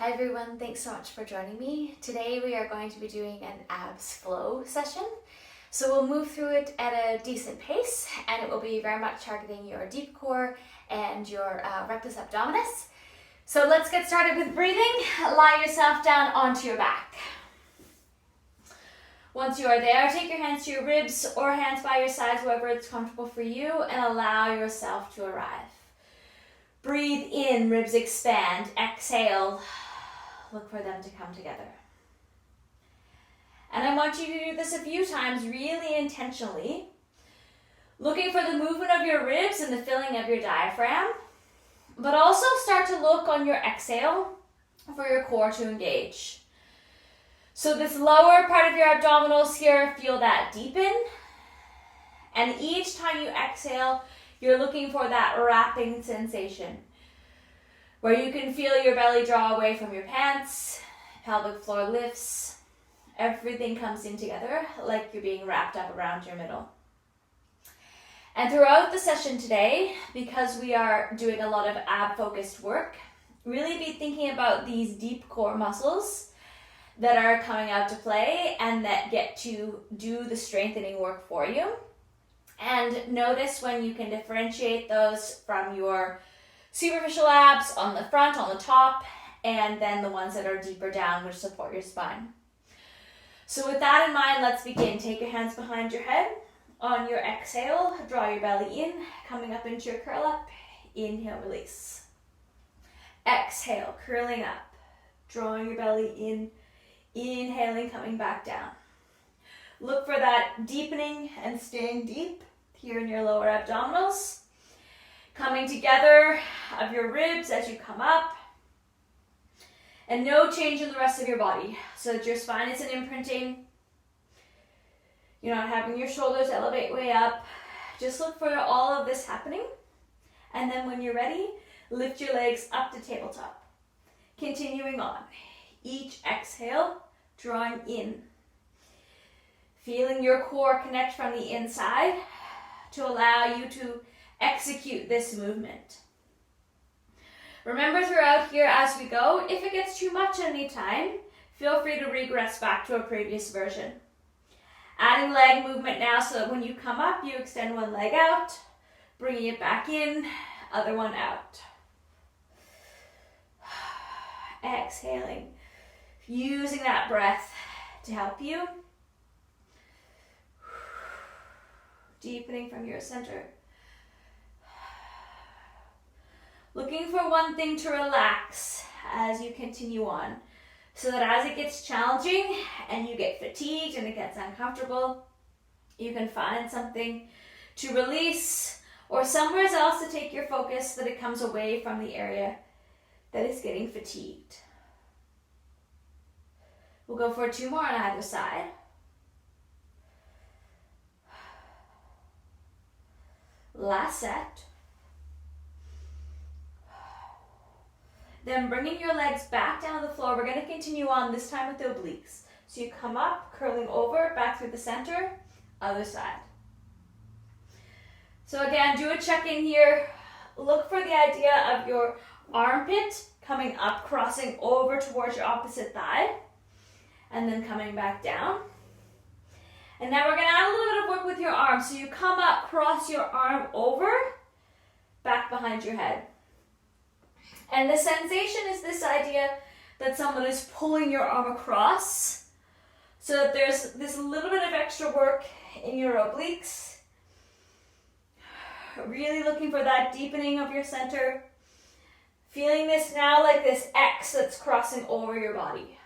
Hi everyone, thanks so much for joining me. Today we are going to be doing an abs flow session. So we'll move through it at a decent pace and it will be very much targeting your deep core and your rectus abdominis. So let's get started with breathing. Lie yourself down onto your back. Once you are there, take your hands to your ribs or hands by your sides, wherever it's comfortable for you, and allow yourself to arrive. Breathe in, ribs expand. Exhale, look for them to come together. And I want you to do this a few times really intentionally, looking for the movement of your ribs and the filling of your diaphragm, but also start to look on your exhale for your core to engage. So this lower part of your abdominals here, feel that deepen. And each time you exhale, you're looking for that wrapping sensation, where you can feel your belly draw away from your pants, pelvic floor lifts, everything comes in together like you're being wrapped up around your middle. And throughout the session today, because we are doing a lot of ab-focused work, really be thinking about these deep core muscles that are coming out to play and that get to do the strengthening work for you. And notice when you can differentiate those from your superficial abs on the front, on the top, and then the ones that are deeper down, which support your spine. So with that in mind, let's begin. Take your hands behind your head. On your exhale, draw your belly in, coming up into your curl up. Inhale, release. Exhale, curling up, drawing your belly in, inhaling, coming back down. Look for that deepening and staying deep here in your lower abdominals. Coming together of your ribs as you come up. And no change in the rest of your body, so that your spine isn't imprinting. You're not having your shoulders elevate way up. Just look for all of this happening. And then when you're ready, lift your legs up to tabletop. Continuing on. Each exhale, drawing in. Feeling your core connect from the inside to allow you to execute this movement. Remember throughout here as we go, if it gets too much at any time, feel free to regress back to a previous version. Adding leg movement now so that when you come up, you extend one leg out, bringing it back in, other one out. Exhaling, using that breath to help you. Deepening from your center. Looking for one thing to relax as you continue on, so that as it gets challenging and you get fatigued and it gets uncomfortable, you can find something to release or somewhere else to take your focus so that it comes away from the area that is getting fatigued. We'll go for 2 more on either side. Last set. Then bringing your legs back down to the floor, we're going to continue on this time with the obliques. So you come up, curling over, back through the center, other side. So again, do a check-in here. Look for the idea of your armpit coming up, crossing over towards your opposite thigh, and then coming back down. And now we're going to add a little bit of work with your arm. So you come up, cross your arm over, back behind your head. And the sensation is this idea that someone is pulling your arm across, so that there's this little bit of extra work in your obliques. Really looking for that deepening of your center. Feeling this now like this X that's crossing over your body.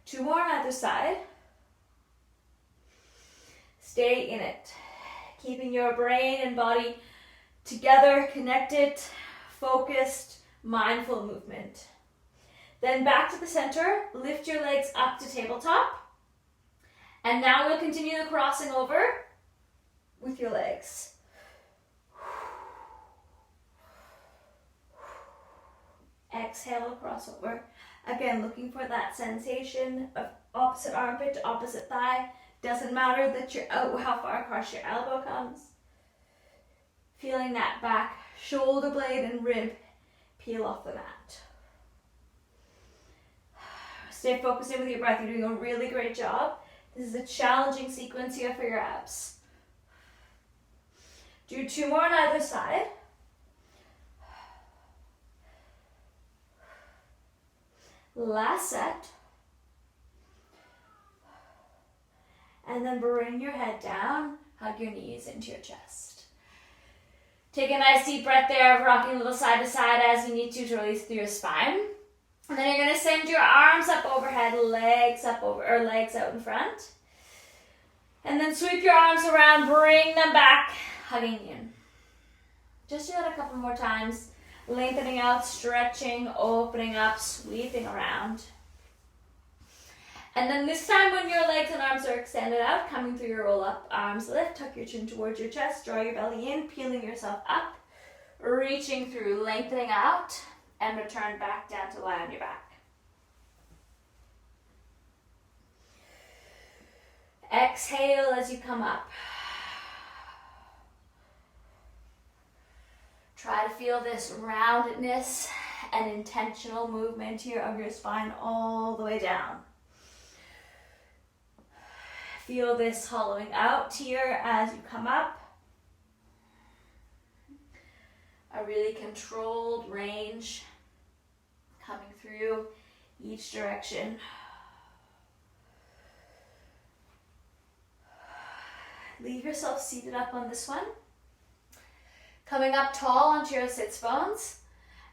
Two more on either side. Stay in it. Keeping your brain and body together, connected, focused, mindful movement. Then back to the center, lift your legs up to tabletop. And now we'll continue the crossing over with your legs. Exhale across over. Again, looking for that sensation of opposite armpit to opposite thigh. Doesn't matter that you're out how far across your elbow comes. Feeling that back shoulder blade and rib peel off the mat. Stay focused in with your breath. You're doing a really great job. This is a challenging sequence here for your abs. Do 2 more on either side. Last set. And then bring your head down, hug your knees into your chest. Take a nice deep breath there, rocking a little side to side as you need to release through your spine. And then you're going to send your arms up overhead, legs up over, or legs out in front. And then sweep your arms around, bring them back, hugging in. Just do that a couple more times. Lengthening out, stretching, opening up, sweeping around. And then this time when your legs and arms are extended out, coming through your roll up, arms lift, tuck your chin towards your chest, draw your belly in, peeling yourself up, reaching through, lengthening out, and return back down to lie on your back. Exhale as you come up. Try to feel this roundedness and intentional movement here of your spine all the way down. Feel this hollowing out here as you come up. A really controlled range coming through each direction. Leave yourself seated up on this one. Coming up tall onto your sits bones.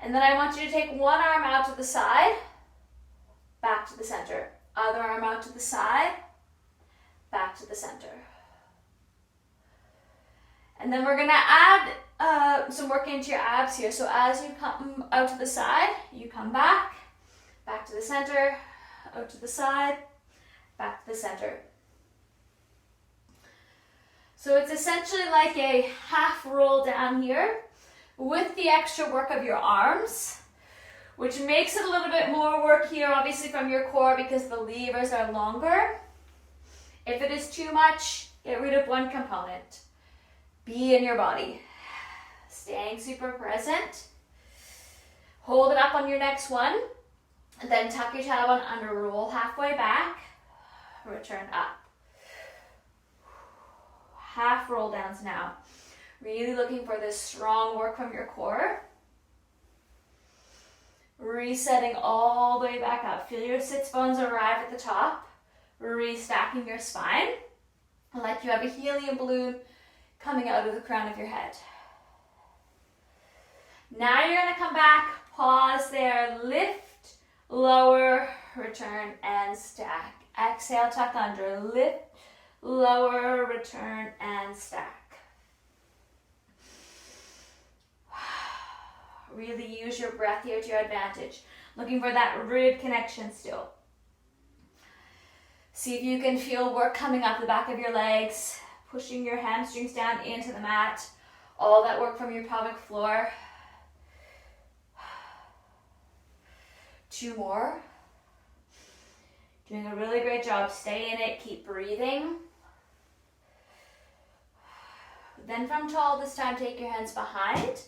And then I want you to take one arm out to the side, back to the center. Other arm out to the side, back to the center. And then we're going to add some work into your abs here. So as you come out to the side, you come back to the center, out to the side, back to the center. So it's essentially like a half roll down here with the extra work of your arms, which makes it a little bit more work here, obviously from your core because the levers are longer. If it is too much, get rid of one component. Be in your body. Staying super present. Hold it up on your next one, and then tuck your tailbone under, roll halfway back, return up. Half roll downs now. Really looking for this strong work from your core. Resetting all the way back up. Feel your sits bones arrive at the top. Restacking your spine. Like you have a helium balloon coming out of the crown of your head. Now you're going to come back. Pause there. Lift, lower, return, and stack. Exhale, tuck under. Lift, lower, return, and stack. Really use your breath here to your advantage. Looking for that rib connection still. See if you can feel work coming up the back of your legs, pushing your hamstrings down into the mat. All that work from your pelvic floor. 2 more. Doing a really great job. Stay in it. Keep breathing. Then from tall, this time take your hands behind.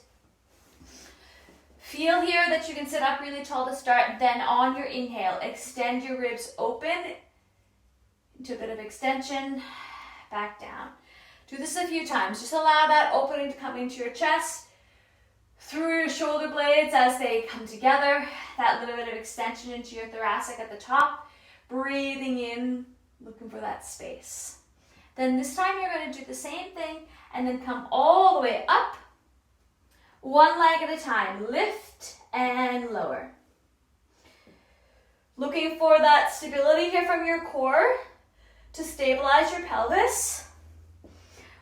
Feel here that you can sit up really tall to start. Then on your inhale, extend your ribs open into a bit of extension, back down. Do this a few times. Just allow that opening to come into your chest, through your shoulder blades as they come together. That little bit of extension into your thoracic at the top. Breathing in, looking for that space. Then this time you're going to do the same thing and then come all the way up. One leg at a time. Lift and lower. Looking for that stability here from your core to stabilize your pelvis.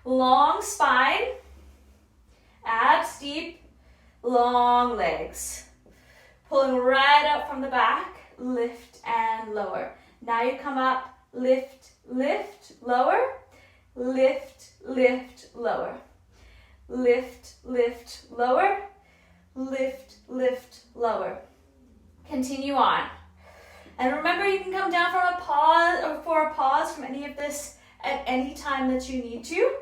Long spine. Abs deep. Long legs. Pulling right out from the back. Lift and lower. Now you come up. Lift, lift, lower. Lift, lift, lower. Lift, lift, lower. Lift, lift, lower. Continue on. And remember, you can come down from a pause or for a pause from any of this at any time that you need to.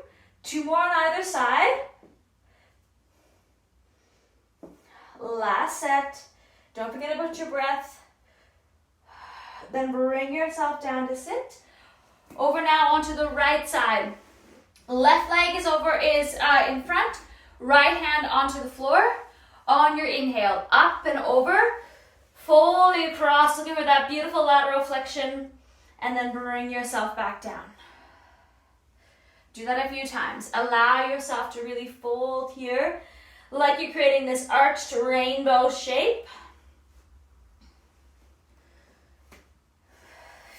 2 more on either side. Last set. Don't forget about your breath. Then bring yourself down to sit. Over now onto the right side. Left leg is in front. Right hand onto the floor. On your inhale, up and over. Fully across, looking for that beautiful lateral flexion. And then bring yourself back down. Do that a few times. Allow yourself to really fold here, like you're creating this arched rainbow shape.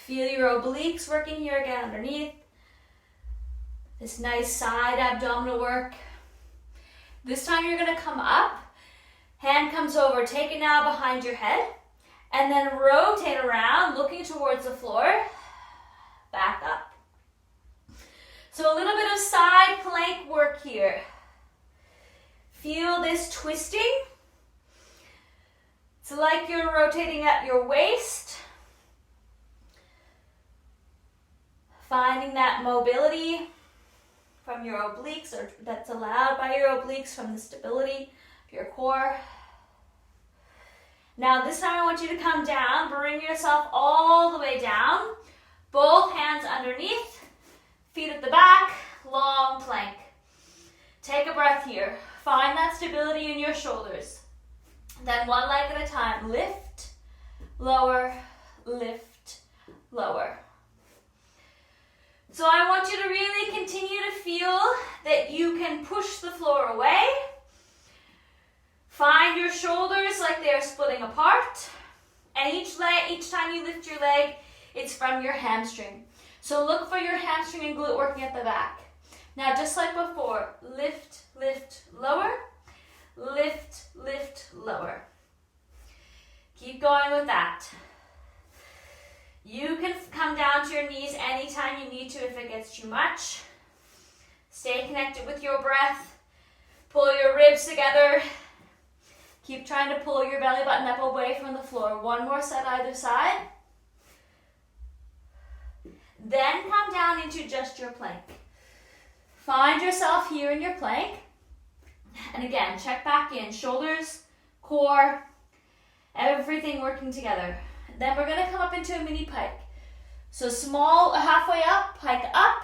Feel your obliques working here again underneath. This nice side abdominal work. This time you're going to come up. Hand comes over. Take it now behind your head. And then rotate around, looking towards the floor. Back up. So a little bit of side plank work here. Feel this twisting. It's like you're rotating at your waist. Finding that mobility from your obliques, or that's allowed by your obliques, from the stability of your core. Now this time I want you to come down, bring yourself all the way down. Both hands underneath. Feet at the back, long plank. Take a breath here. Find that stability in your shoulders. Then one leg at a time. Lift, lower, lift, lower. So I want you to really continue to feel that you can push the floor away. Find your shoulders like they're splitting apart. And each time you lift your leg, it's from your hamstring. So look for your hamstring and glute working at the back. Now, just like before, lift, lift, lower, lift, lift, lower. Keep going with that. You can come down to your knees anytime you need to if it gets too much. Stay connected with your breath. Pull your ribs together. Keep trying to pull your belly button up away from the floor. One more set either side. Then come down into just your plank. Find yourself here in your plank. And again, check back in. Shoulders, core, everything working together. Then we're going to come up into a mini pike. So small, halfway up, pike up,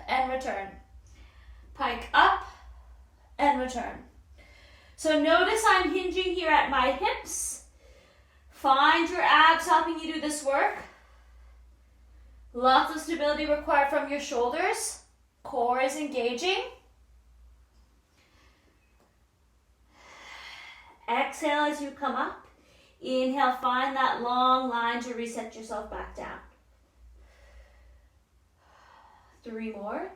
and return. Pike up, and return. So notice I'm hinging here at my hips. Find your abs helping you do this work. Lots of stability required from your shoulders. Core is engaging. Exhale as you come up. Inhale, find that long line to reset yourself back down. 3 more.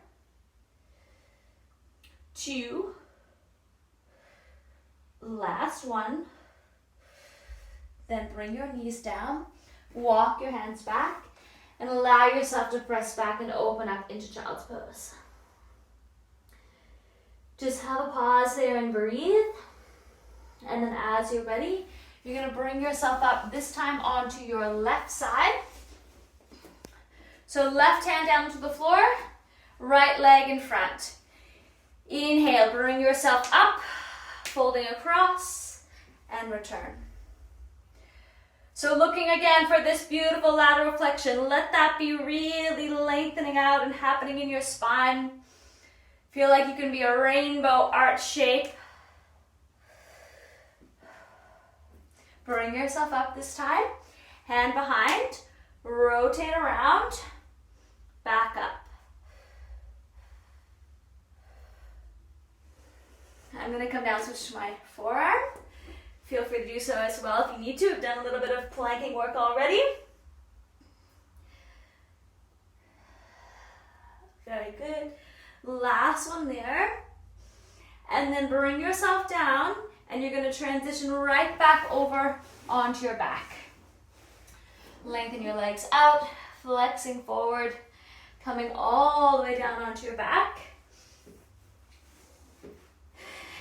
2. Last one. Then bring your knees down. Walk your hands back. And allow yourself to press back and open up into child's pose. Just have a pause there and breathe. And then as you're ready, you're going to bring yourself up, this time onto your left side. So left hand down to the floor, right leg in front. Inhale, bring yourself up, folding across, and return. So looking again for this beautiful lateral flexion, let that be really lengthening out and happening in your spine. Feel like you can be a rainbow arch shape. Bring yourself up this time, hand behind, rotate around, back up. I'm going to come down, switch to my forearm. Feel free to do so as well if you need to. I've done a little bit of planking work already. Very good. Last one there. And then bring yourself down, and you're going to transition right back over onto your back. Lengthen your legs out, flexing forward, coming all the way down onto your back.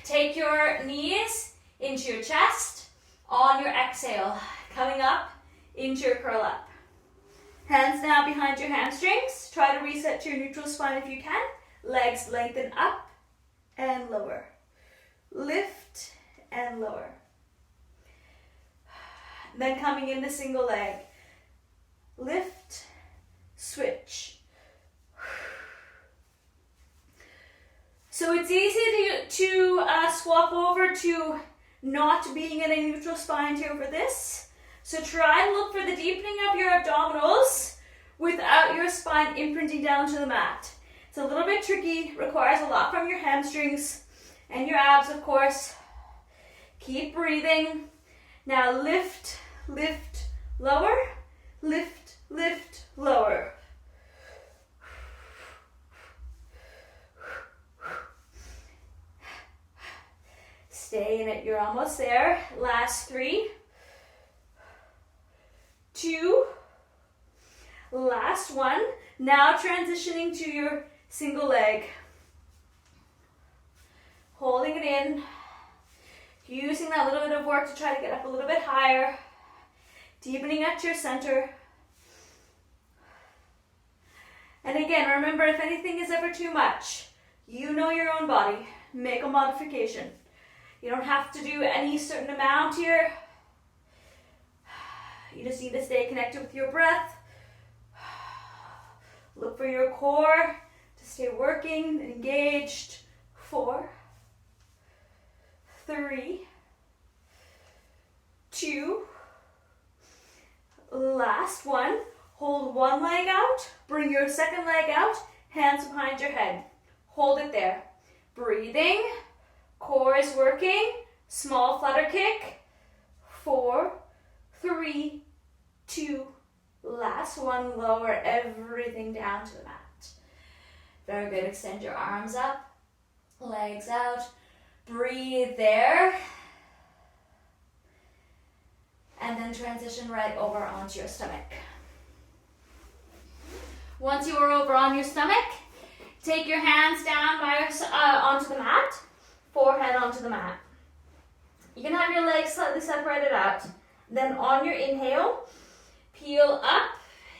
Take your knees into your chest on your exhale, coming up into your curl up. Hands now behind your hamstrings. Try to reset to your neutral spine if you can. Legs lengthen up and lower. Lift and lower. Then coming in the single leg. Lift, switch. So it's easy to swap over to not being in a neutral spine here for this. So try and look for the deepening of your abdominals without your spine imprinting down to the mat. It's a little bit tricky, requires a lot from your hamstrings and your abs, of course. Keep breathing. Now lift, lift, lower, lift, lift, lower. Stay in it, you're almost there. Last 3, 2, last 1. Now transitioning to your single leg. Holding it in, using that little bit of work to try to get up a little bit higher, deepening at your center. And again, remember, if anything is ever too much, you know your own body, make a modification. You don't have to do any certain amount here. You just need to stay connected with your breath. Look for your core to stay working, engaged. 4, 3, 2, last 1. Hold one leg out, bring your second leg out, hands behind your head. Hold it there. Breathing, core is working, small flutter kick. 4, 3, 2, last 1, lower everything down to the mat. Very good, extend your arms up, legs out, breathe there. And then transition right over onto your stomach. Once you are over on your stomach, take your hands down onto the mat, forehead onto the mat. You can have your legs slightly separated out. Then on your inhale, peel up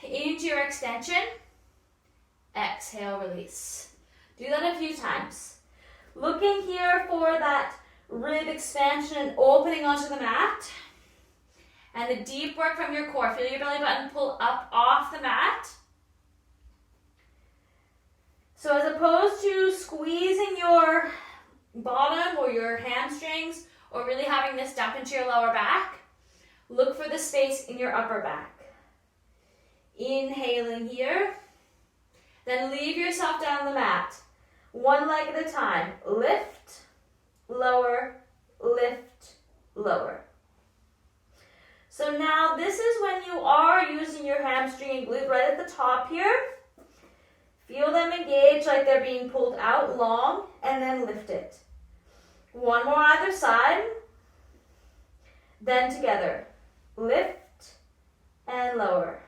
into your extension. Exhale, release. Do that a few times. Looking here for that rib expansion and opening onto the mat. And the deep work from your core. Feel your belly button pull up off the mat. So as opposed to squeezing your bottom or your hamstrings or really having this dump into your lower back, look for the space in your upper back. Inhaling here. Then leave yourself down the mat. One leg at a time. Lift, lower, lift, lower. So now this is when you are using your hamstring and glute right at the top here. Feel them engage like they're being pulled out long and then lift it. One more either side. Then together. Lift and lower.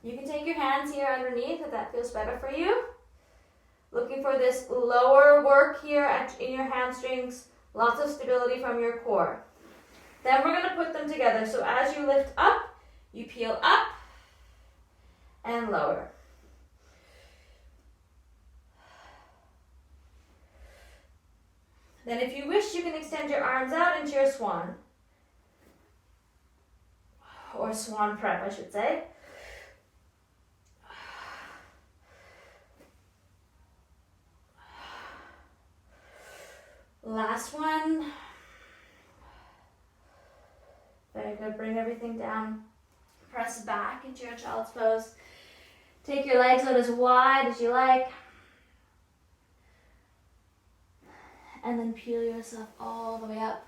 You can take your hands here underneath if that feels better for you. Looking for this lower work here in your hamstrings. Lots of stability from your core. Then we're going to put them together. So as you lift up, you peel up and lower. Then if you wish, you can extend your arms out into your swan. Or swan prep, I should say. Last one. Very good. Bring everything down. Press back into your child's pose. Take your legs out as wide as you like. And then peel yourself all the way up.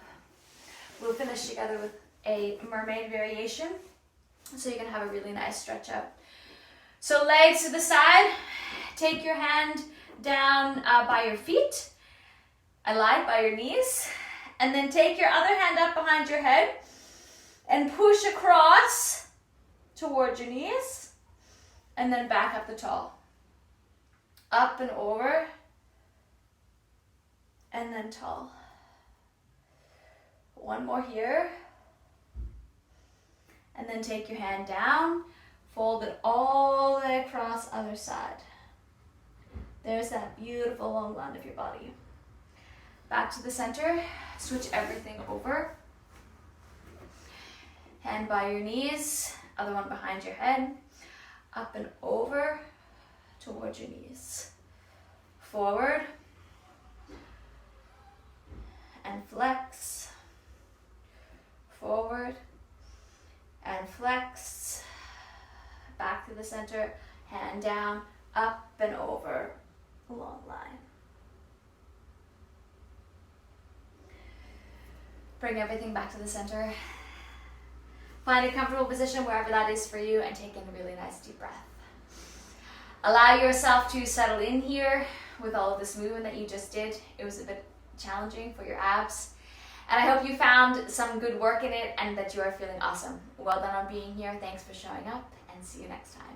We'll finish together with a mermaid variation. So you can have a really nice stretch out. So legs to the side. Take your hand down by your feet. I lied, by your knees. And then take your other hand up behind your head and push across towards your knees. And then back up the tall. Up and over. And then tall. One more here. And then take your hand down. Fold it all the way across other side. There's that beautiful long line of your body. Back to the center. Switch everything over. Hand by your knees, other one behind your head, up and over towards your knees. Forward and flex. Forward and flex. Back to the center, hand down, up and over, long line. Bring everything back to the center. Find a comfortable position wherever that is for you and take in a really nice deep breath. Allow yourself to settle in here with all of this movement that you just did. It was a bit challenging for your abs. And I hope you found some good work in it and that you are feeling awesome. Well done on being here. Thanks for showing up and see you next time.